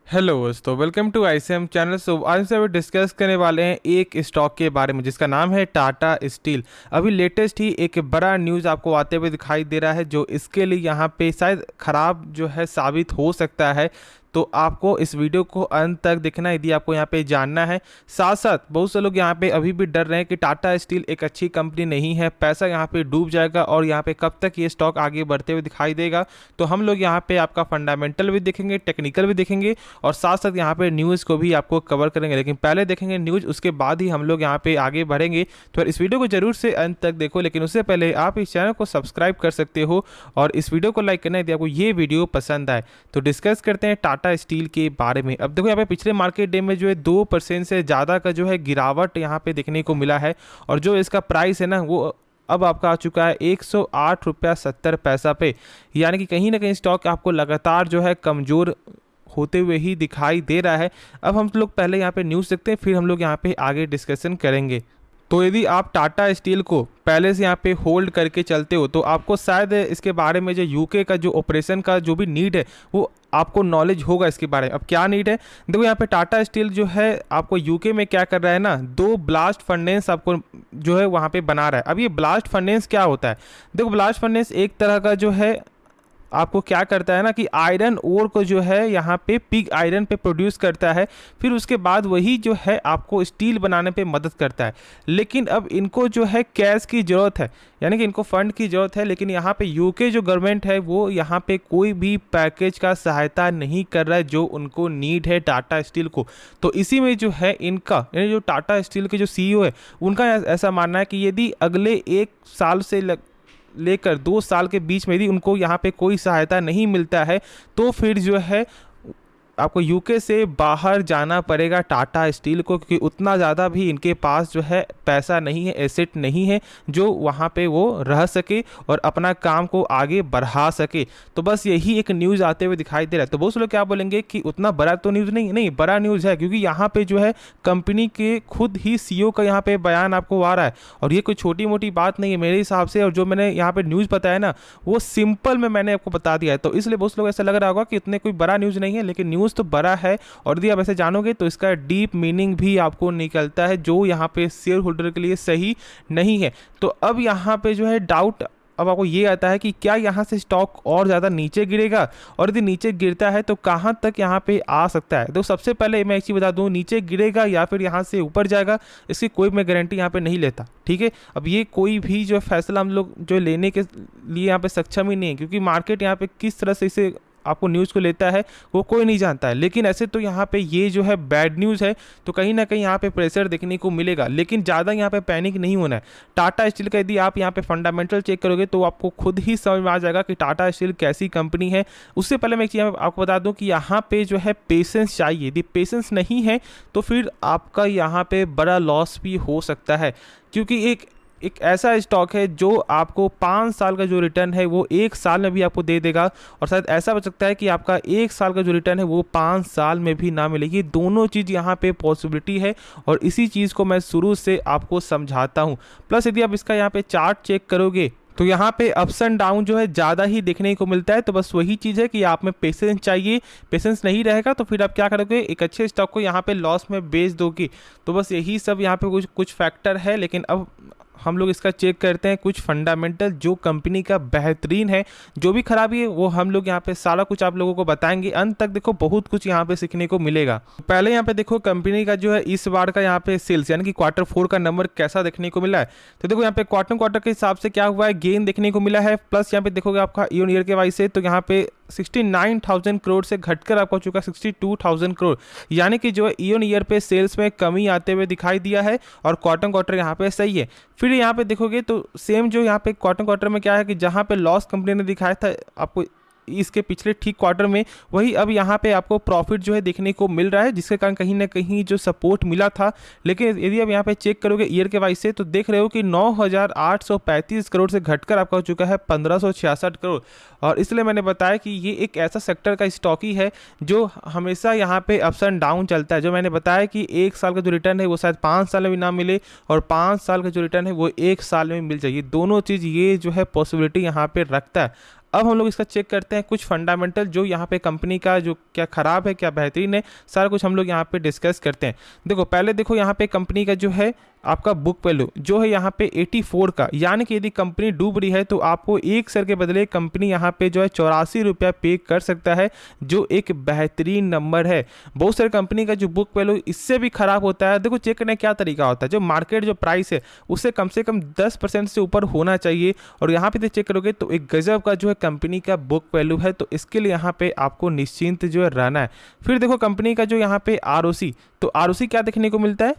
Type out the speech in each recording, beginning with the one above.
Hello दोस्तों, welcome to ICM channel. आज से अभी डिस्कस करने वाले हैं एक स्टॉक के बारे में जिसका नाम है टाटा स्टील। अभी लेटेस्ट ही एक बड़ा न्यूज़ आपको आते हुए दिखाई दे रहा है जो इसके लिए यहाँ पे शायद ख़राब जो है साबित हो सकता है। तो आपको इस वीडियो को अंत तक देखना यदि आपको यहाँ पे जानना है। साथ साथ बहुत से लोग यहाँ पे अभी भी डर रहे हैं कि टाटा स्टील एक अच्छी कंपनी नहीं है, पैसा यहाँ पे डूब जाएगा और यहाँ पे कब तक ये स्टॉक आगे बढ़ते हुए दिखाई देगा। तो हम लोग यहाँ पे आपका फंडामेंटल भी देखेंगे, टेक्निकल भी देखेंगे और साथ साथ यहाँ पे न्यूज़ को भी आपको कवर करेंगे। लेकिन पहले देखेंगे न्यूज़, उसके बाद ही हम लोग यहाँ पे आगे बढ़ेंगे। तो इस वीडियो को जरूर से अंत तक देखो, लेकिन उससे पहले आप इस चैनल को सब्सक्राइब कर सकते हो और इस वीडियो को लाइक करना यदि आपको ये वीडियो पसंद आए। तो डिस्कस करते हैं टाटा स्टील के बारे में। अब देखो यहाँ पे पिछले मार्केट डे में जो है 2% से ज़्यादा का जो है गिरावट यहाँ पे देखने को मिला है और जो इसका प्राइस है ना वो अब आपका आ चुका है 108.70 रुपया पे। यानी कि कहीं ना कहीं स्टॉक आपको लगातार जो है कमज़ोर होते हुए ही दिखाई दे रहा है। अब हम लोग पहले यहाँ पे न्यूज़ देखते हैं, फिर हम लोग यहाँ पे आगे डिस्कशन करेंगे। तो यदि आप टाटा स्टील को पहले से यहाँ पे होल्ड करके चलते हो तो आपको शायद इसके बारे में जो यूके का जो ऑपरेशन का जो भी नीड है वो आपको नॉलेज होगा इसके बारे में। अब क्या नीड है, देखो यहाँ पे टाटा स्टील जो है आपको यूके में क्या कर रहा है ना, 2 ब्लास्ट फर्नेस आपको जो है वहाँ पे बना रहा है। अब ये ब्लास्ट फर्नेस क्या होता है, देखो ब्लास्ट फर्नेस एक तरह का जो है आपको क्या करता है ना कि आयरन ओर को जो है यहाँ पे पिग आयरन पे प्रोड्यूस करता है, फिर उसके बाद वही जो है आपको स्टील बनाने पे मदद करता है। लेकिन अब इनको जो है कैश की ज़रूरत है, यानी कि इनको फंड की ज़रूरत है। लेकिन यहाँ पे यूके जो गवर्नमेंट है वो यहाँ पे कोई भी पैकेज का सहायता नहीं कर रहा है जो उनको नीड है टाटा स्टील को। तो इसी में जो है इनका यानी जो टाटा स्टील के जो सीईओ है उनका ऐसा मानना है कि यदि अगले 1 साल से लेकर 2 साल के बीच में यदि उनको यहाँ पे कोई सहायता नहीं मिलता है तो फिर जो है आपको यूके से बाहर जाना पड़ेगा टाटा स्टील को, क्योंकि उतना ज़्यादा भी इनके पास जो है पैसा नहीं है, एसेट नहीं है जो वहाँ पे वो रह सके और अपना काम को आगे बढ़ा सके। तो बस यही एक न्यूज़ आते हुए दिखाई दे रहा है। तो बहुत से लोग क्या बोलेंगे कि उतना बड़ा तो न्यूज़ नहीं, बड़ा न्यूज़ है, क्योंकि यहाँ पे जो है कंपनी के खुद ही सीईओ का यहाँ पे बयान आपको आ रहा है और ये कोई छोटी मोटी बात नहीं है मेरे हिसाब से। और जो मैंने यहाँ पे न्यूज़ बताया ना वो सिंपल में मैंने आपको बता दिया है, तो इसलिए बहुत लोग ऐसा लग रहा होगा कि इतने कोई बड़ा न्यूज़ नहीं है, लेकिन न्यूज़ तो बड़ा है। और यदि आप ऐसे जानोगे तो इसका डीप मीनिंग भी आपको निकलता है जो यहाँ पे शेयर होल्डर के लिए सही नहीं है। तो अब यहाँ पे जो है डाउट अब आपको ये आता है कि क्या यहाँ से स्टॉक और ज़्यादा नीचे गिरेगा, और यदि नीचे गिरता है तो कहाँ तक यहाँ पे आ सकता है। तो सबसे पहले मैं एक चीज़ बता दूँ, नीचे गिरेगा या फिर यहाँ से ऊपर जाएगा इसकी कोई मैं गारंटी यहाँ पे नहीं लेता, ठीक है। अब ये कोई भी जो फैसला हम लोग जो लेने के लिए यहाँ पे सक्षम ही नहीं है, क्योंकि मार्केट यहाँ पे किस तरह से इसे आपको न्यूज़ को लेता है वो कोई नहीं जानता है। लेकिन ऐसे तो यहाँ पे ये जो है बैड न्यूज़ है, तो कहीं ना कहीं यहाँ पे प्रेशर देखने को मिलेगा, लेकिन ज़्यादा यहाँ पे पैनिक नहीं होना है। टाटा स्टील का यदि आप यहाँ पे फंडामेंटल चेक करोगे तो आपको खुद ही समझ में आ जाएगा कि टाटा स्टील कैसी कंपनी है। उससे पहले मैं एक चीज़ आपको बता दूँ कि यहाँ पे जो है पेशेंस चाहिए, यदि पेशेंस नहीं है तो फिर आपका यहाँ पे बड़ा लॉस भी हो सकता है, क्योंकि एक ऐसा स्टॉक है जो आपको 5 साल का जो रिटर्न है वो 1 साल में भी आपको दे देगा, और शायद ऐसा हो सकता है कि आपका 1 साल का जो रिटर्न है वो 5 साल में भी ना मिले। ये दोनों चीज़ यहाँ पे पॉसिबिलिटी है और इसी चीज़ को मैं शुरू से आपको समझाता हूँ। प्लस यदि आप इसका यहाँ पे चार्ट चेक करोगे तो यहाँ पे अप्स एंड डाउन जो है ज़्यादा ही देखने को मिलता है। तो बस वही चीज़ है कि आप में पेशेंस चाहिए, पेशेंस नहीं रहेगा तो फिर आप क्या करोगे, एक अच्छे स्टॉक को यहाँ पे लॉस में बेच दोगे। तो बस यही सब यहाँ पे कुछ फैक्टर है। लेकिन अब हम लोग इसका चेक करते हैं कुछ फंडामेंटल जो कंपनी का बेहतरीन है, जो भी खराबी है वो हम लोग यहाँ पे सारा कुछ आप लोगों को बताएंगे। अंत तक देखो बहुत कुछ यहाँ पे सीखने को मिलेगा। पहले यहाँ पे देखो कंपनी का जो है इस बार का यहाँ पे सेल्स यानी कि Q4 का नंबर कैसा देखने को मिला है। तो देखो यहाँ पे क्वार्टर के हिसाब से क्या हुआ है, गेन देखने को मिला है। प्लस यहाँ पे देखोगे आपका ईयर के वाइज से तो यहाँ पे 69,000 करोड़ से घटकर आपको चुका 62,000 करोड़, यानी कि जो है ईयर पे सेल्स में कमी आते हुए दिखाई दिया है और क्वार्टर यहाँ पे सही है। फिर यहाँ पे देखोगे तो सेम जो यहाँ पे क्वार्टर में क्या है कि जहाँ पे लॉस कंपनी ने दिखाया था आपको इसके पिछले ठीक क्वार्टर में, वही अब यहाँ पे आपको प्रॉफिट जो है देखने को मिल रहा है, जिसके कारण कहीं ना कहीं जो सपोर्ट मिला था। लेकिन यदि आप यहाँ पे चेक करोगे ईयर के वाइज से तो देख रहे हो कि 9,835 करोड़ से घटकर आपका हो चुका है 1,566 करोड़। और इसलिए मैंने बताया कि ये एक ऐसा सेक्टर का स्टॉक ही है जो हमेशा यहाँ पे अप्स एंड डाउन चलता है। जो मैंने बताया कि 1 साल का जो रिटर्न है वो शायद 5 साल में भी ना मिले और 5 साल का जो रिटर्न है वो 1 साल में मिल जाए, दोनों चीज़ ये जो है पॉसिबिलिटी यहाँ पे रखता है। अब हम लोग इसका चेक करते हैं कुछ फंडामेंटल जो यहाँ पे कंपनी का जो क्या ख़राब है क्या बेहतरीन है, सारा कुछ हम लोग यहाँ पे डिस्कस करते हैं। देखो पहले देखो यहाँ पे कंपनी का जो है आपका बुक वैल्यू जो है यहाँ पे 84 का, यानी कि यदि कंपनी डूब रही है तो आपको एक शेयर के बदले कंपनी यहाँ पे जो है 84 रुपया पे कर सकता है, जो एक बेहतरीन नंबर है। बहुत सारे कंपनी का जो बुक वैल्यू इससे भी खराब होता है। देखो चेक करने का क्या तरीका होता है, जो मार्केट जो प्राइस है उससे कम 10% से ऊपर होना चाहिए, और यहाँ पे चेक करोगे तो एक गजब का जो है कंपनी का बुक वैल्यू है। तो इसके लिए यहाँ पे आपको निश्चिंत जो है रहना है। फिर देखो कंपनी का जो यहाँ पे ROC, तो ROC क्या देखने को मिलता है,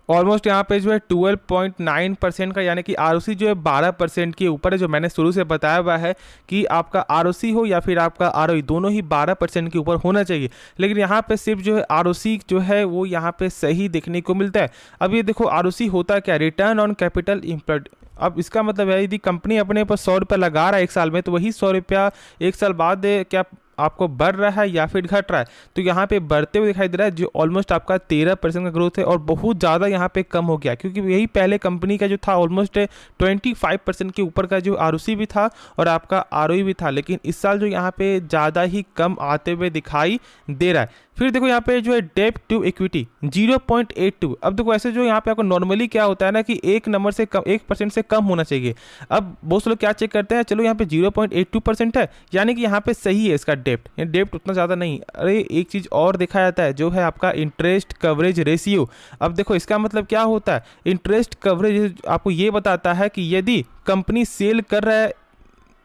ऑलमोस्ट यहाँ पे जो है 12.9% का, यानी कि ROC जो है 12% के ऊपर है। जो मैंने शुरू से बताया हुआ है कि आपका ROC हो या फिर आपका ROE दोनों ही 12% के ऊपर होना चाहिए, लेकिन यहाँ पे सिर्फ जो है ROC जो है वो यहाँ पे सही देखने को मिलता है। अब ये देखो ROC होता क्या, रिटर्न ऑन कैपिटल एम्प्लॉयड। अब इसका मतलब है यदि कंपनी अपने पर 100 रुपया लगा रहा है एक साल में, तो वही 100 रुपया एक साल बाद क्या आपको बढ़ रहा है या फिर घट रहा है, तो यहाँ पे बढ़ते हुए दिखाई दे रहा है, जो ऑलमोस्ट आपका 13% का ग्रोथ है, और बहुत ज़्यादा यहाँ पे कम हो गया, क्योंकि यही पहले कंपनी का जो था ऑलमोस्ट 25% के ऊपर का जो ROC भी था और आपका ROE भी था, लेकिन इस साल जो यहाँ पे ज़्यादा ही कम आते हुए दिखाई दे रहा है। फिर देखो यहाँ पे जो है डेब्ट टू इक्विटी 0.82। अब देखो ऐसे जो यहाँ पे आपको नॉर्मली क्या होता है ना कि एक नंबर से कम 1% से कम होना चाहिए। अब बहुत से लोग क्या चेक करते हैं, चलो यहाँ पे 0.82% है, यानी कि यहाँ पे सही है इसका डेब्ट उतना ज़्यादा नहीं। अरे एक चीज़ और देखा जाता है जो है आपका इंटरेस्ट कवरेज रेशियो। अब देखो इसका मतलब क्या होता है, इंटरेस्ट कवरेज आपको ये बताता है कि यदि कंपनी सेल कर रहा है,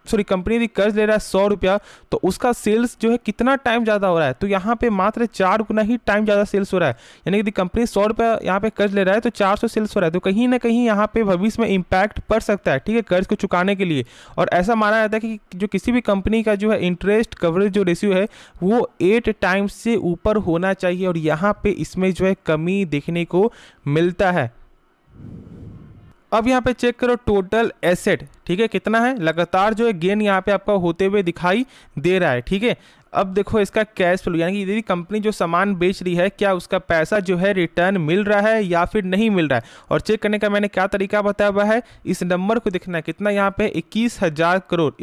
कंपनी यदि कर्ज ले रहा है 100 रुपया, तो उसका सेल्स जो है कितना टाइम ज़्यादा हो रहा है, तो यहाँ पे मात्र 4 गुना ही टाइम ज़्यादा सेल्स हो रहा है। यानी यदि कंपनी 100 रुपया यहाँ पे कर्ज ले रहा है तो 400 सेल्स हो रहा है, तो कहीं ना कहीं यहाँ पे भविष्य में इम्पैक्ट पड़ सकता है, ठीक है, कर्ज को चुकाने के लिए। और ऐसा माना जाता है कि जो किसी भी कंपनी का जो है इंटरेस्ट कवरेज जो रेशियो है वो 8 टाइम्स से ऊपर होना चाहिए, और यहाँ पे इसमें जो है कमी देखने को मिलता है। अब यहाँ पे चेक करो टोटल एसेट, ठीक है, कितना है, लगातार जो है गेन यहाँ पे आपका होते हुए दिखाई दे रहा है, ठीक है। अब देखो इसका कैश फ्लो, यानी कि यदि कंपनी जो सामान बेच रही है क्या उसका पैसा जो है रिटर्न मिल रहा है या फिर नहीं मिल रहा है। और चेक करने का मैंने क्या तरीका बताया हुआ है, इस नंबर को देखना है कितना, यहाँ पे 21,000 करोड़,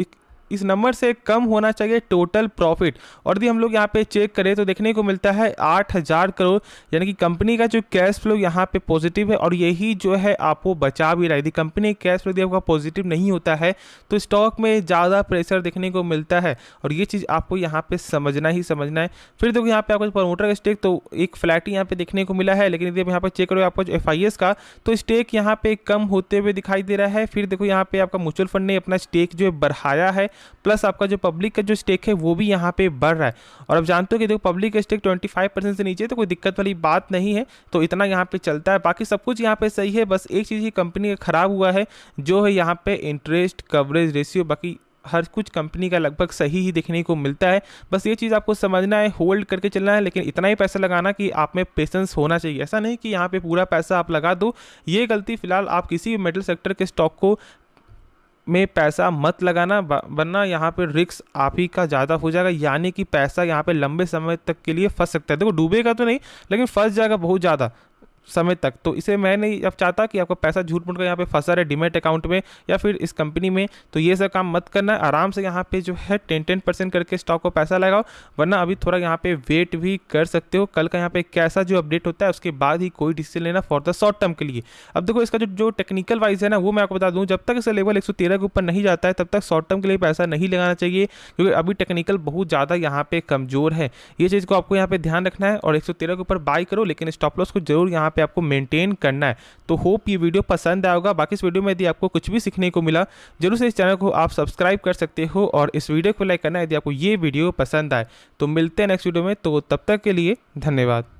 इस नंबर से कम होना चाहिए टोटल प्रॉफिट। और यदि हम लोग यहाँ पे चेक करें तो देखने को मिलता है 8,000 करोड़, यानी कि कंपनी का जो कैश फ्लो यहाँ पे पॉजिटिव है, और यही जो है आपको बचा भी रहा है। यदि कंपनी कैश फ्लो यदि आपका पॉजिटिव नहीं होता है तो स्टॉक में ज़्यादा प्रेशर देखने को मिलता है, और ये चीज़ आपको यहाँ पे समझना ही समझना है। फिर देखो यहाँ पे आपको प्रमोटर का स्टेक तो एक फ्लैट ही यहाँ पे देखने को मिला है, लेकिन यदि आप यहाँ पे चेक करो आपको जो FIS का, तो स्टेक यहाँ पे कम होते हुए दिखाई दे रहा है। फिर देखो यहाँ पे आपका म्यूचुअल फंड ने अपना स्टेक जो है बढ़ाया है, प्लस आपका जो पब्लिक का जो स्टेक है वो भी यहाँ पे बढ़ रहा है। और अब जानते हो कि देखो पब्लिक का स्टेक 25% से नीचे, तो कोई दिक्कत वाली बात नहीं है, तो इतना यहाँ पे चलता है, बाकी सब कुछ यहाँ पे सही है। बस एक चीज़ ही कंपनी का खराब हुआ है, जो है यहाँ पे इंटरेस्ट कवरेज रेशियो, बाकी हर कुछ कंपनी का लगभग सही ही देखने को मिलता है। बस ये चीज़ आपको समझना है, होल्ड करके चलना है, लेकिन इतना ही पैसा लगाना कि आप में पेशेंस होना चाहिए। ऐसा नहीं कि यहाँ पे पूरा पैसा आप लगा दो, ये गलती फिलहाल आप किसी भी मेटल सेक्टर के स्टॉक को में पैसा मत लगाना, वरना यहाँ पे रिस्क आप ही का ज़्यादा हो जाएगा, यानी कि पैसा यहाँ पे लंबे समय तक के लिए फंस सकता है। देखो डूबेगा तो नहीं, लेकिन फंस जाएगा बहुत ज़्यादा समय तक। तो इसे मैं नहीं अब चाहता कि आपका पैसा झूठ मूठ कर यहाँ पे फंसा रहे डीमैट अकाउंट में या फिर इस कंपनी में, तो ये सब काम मत करना है। आराम से यहाँ पे जो है 10% करके स्टॉक को पैसा लगाओ, वरना अभी थोड़ा यहाँ पे वेट भी कर सकते हो। कल का यहाँ पे कैसा जो अपडेट होता है उसके बाद ही कोई डिसीजन लेना फॉर द शॉर्ट टर्म के लिए। अब देखो इसका जो टेक्निकल वाइज है ना, वो मैं आपको बता दूँ, जब तक इसका लेवल 113 के ऊपर नहीं जाता है तब तक शॉर्ट टर्म के लिए पैसा नहीं लगाना चाहिए, क्योंकि अभी टेक्निकल बहुत ज़्यादा यहाँ पे कमज़ोर है। ये चीज़ को आपको यहाँ पे ध्यान रखना है, और 113 के ऊपर बाई करो, लेकिन स्टॉप लॉस को जरूर यहाँ पे आपको मेंटेन करना है। तो होप ये वीडियो पसंद आया होगा। बाकी इस वीडियो में यदि आपको कुछ भी सीखने को मिला, जरूर से इस चैनल को आप सब्सक्राइब कर सकते हो, और इस वीडियो को लाइक करना यदि आपको ये वीडियो पसंद आए। तो मिलते हैं नेक्स्ट वीडियो में, तो तब तक के लिए धन्यवाद।